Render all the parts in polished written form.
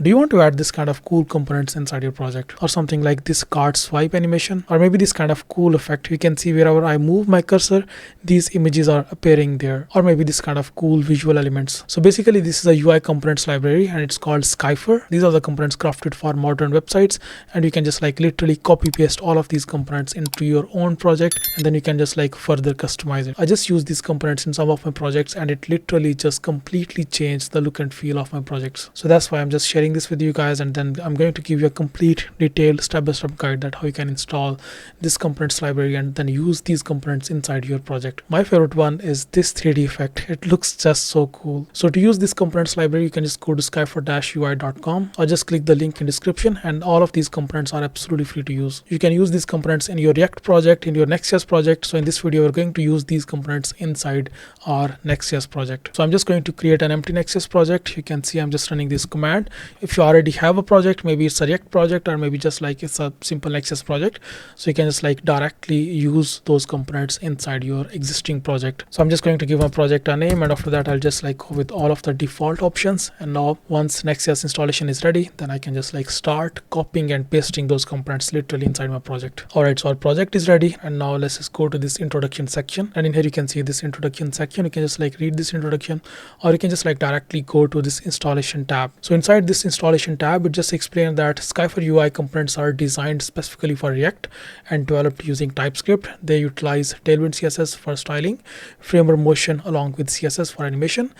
Do you want to add this kind of cool components inside your project, or something like this card swipe animation, or maybe this kind of cool effect? You can see wherever I move my cursor, these images are appearing there, or maybe this kind of cool visual elements. So basically this is a UI components library and it's called Skipher. These are the components crafted for modern websites, and you can just like literally copy paste all of these components into your own project, and then you can just like further customize it. I just use these components in some of my projects and it literally just completely changed the look and feel of my projects. So that's why I'm just sharing this with you guys, and then I'm going to give you a complete detailed step-by-step guide that how you can install this components library and then use these components inside your project. My favorite one is this 3D effect. It looks just so cool. So to use this components library, you can just go to skipher-ui.com or just click the link in description, and all of these components are absolutely free to use. You can use these components in your React project, in your Next.js project. So in this video we're going to use these components inside our Next.js project. So I'm just going to create an empty Next.js project. You can see I'm just running this command. If you already have a project, maybe it's a React project, or maybe just like it's a simple Next.js project, so you can just like directly use those components inside your existing project. So I'm just going to give my project a name, and after that I'll just like go with all of the default options. And now once Next.js installation is ready, then I can just like start copying and pasting those components literally inside my project. Alright, so our project is ready, and now let's just go to this introduction section, and in here you can see this introduction section. You can just like read this introduction, or you can just like directly go to this installation tab. So inside this installation tab, it just explains that Skipher UI components are designed specifically for React and developed using TypeScript. They utilize Tailwind CSS for styling, framework motion along with CSS for animation,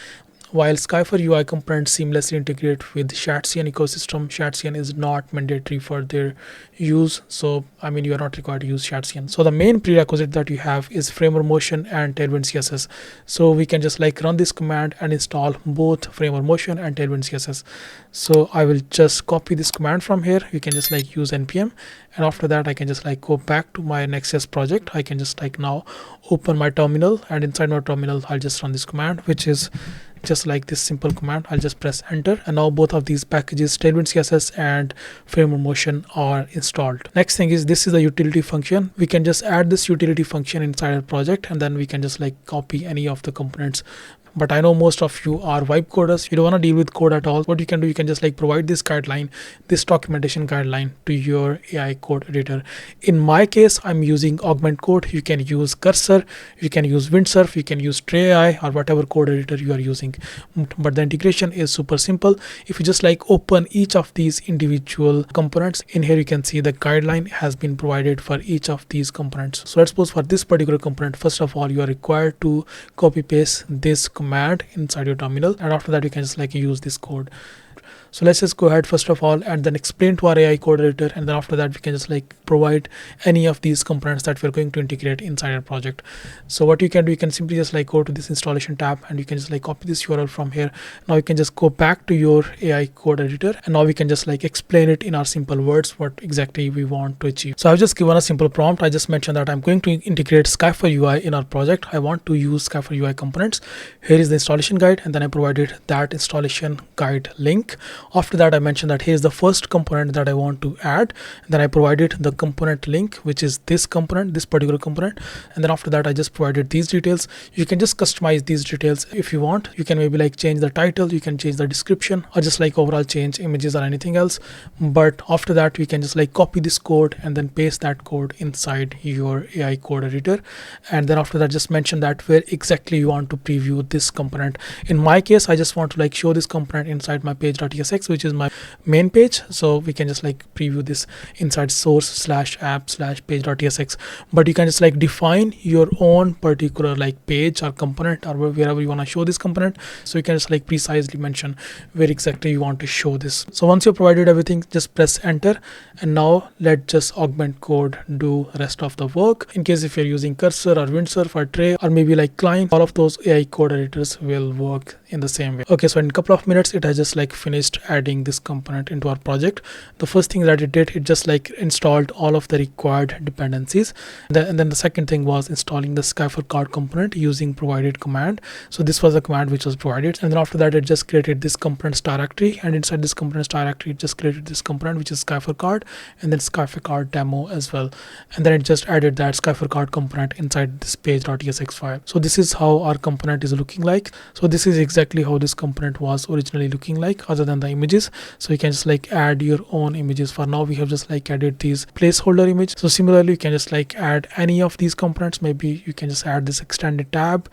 while Skipher UI components seamlessly integrate with Shatcn ecosystem. Shatcn is not mandatory for their use, so I mean you are not required to use Shatcn. So the main prerequisite that you have is framework motion and Tailwind CSS. So we can just like run this command and install both framework motion and Tailwind CSS. So I will just copy this command from here. You can just like use npm, and after that I can just like go back to my Next.js project. I can just like now open my terminal, and inside my terminal I'll just run this command, which is just like this simple command. I'll just press enter, and now both of these packages, Tailwind CSS and framework motion, are installed. Next thing is this is the utility function. We can just add this utility function inside our project, and then we can just like copy any of the components. But I know most of you are vibe coders. You don't want to deal with code at all. What you can do, you can just like provide this guideline, this documentation guideline to your AI code editor. In my case, I'm using Augment Code. You can use Cursor, you can use Windsurf, you can use Tray AI, or whatever code editor you are using. But the integration is super simple. If you just like open each of these individual components, in here you can see the guideline has been provided for each of these components. So let's suppose for this particular component, first of all, you are required to copy paste this command inside your terminal, and after that you can just like use this code. So let's just go ahead first of all and then explain to our AI code editor, and then after that we can just like provide any of these components that we're going to integrate inside our project. So what you can do, you can simply just like go to this installation tab, and you can just like copy this URL from here. Now you can just go back to your AI code editor, and now we can just like explain it in our simple words what exactly we want to achieve. So I've just given a simple prompt. I just mentioned that I'm going to integrate Skipher UI in our project. I want to use Skipher UI components. Here is the installation guide, and then I provided that installation guide link. After that I mentioned that here's the first component that I want to add, and then I provided the component link, which is this component, this particular component, and then after that I just provided these details. You can just customize these details if you want. You can maybe like change the title, you can change the description, or just like overall change images or anything else. But after that we can just like copy this code and then paste that code inside your AI code editor, and then after that just mention that where exactly you want to preview this component. In my case, I just want to like show this component inside my page.tsx, which is my main page. So we can just like preview this inside source/app/page.tsx. But you can just like define your own particular like page or component, or wherever you want to show this component. So you can just like precisely mention where exactly you want to show this. So once you've provided everything, just press enter, and now let just Augment Code do rest of the work. In case if you're using Cursor or Windsurf or Tray or maybe like Client, all of those AI code editors will work in the same way. Okay, so in a couple of minutes it has just like finished adding this component into our project. The first thing that it did, it just like installed all of the required dependencies, and then the second thing was installing the Skipher card component using provided command. So this was the command which was provided, and then after that it just created this components directory, and inside this components directory it just created this component which is Skipher card, and then Skipher card demo as well, and then it just added that Skipher card component inside this page.tsx file. So this is how our component is looking like. So this is exactly how this component was originally looking like, other than the the images. So you can just like add your own images. For now we have just like added these placeholder image. So similarly you can just like add any of these components. Maybe you can just add this extended tab,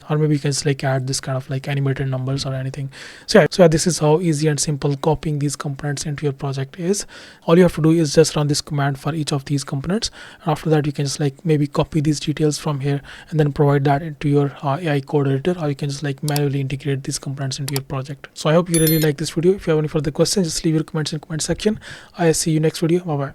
or maybe you can just like add this kind of like animated numbers or anything. So yeah, this is how easy and simple copying these components into your project is. All you have to do is just run this command for each of these components, and after that you can just like maybe copy these details from here and then provide that into your AI code editor, or you can just like manually integrate these components into your project. So I hope you really like this video. If you have any further questions, just leave your comments in the comment section. I see you next video. Bye bye.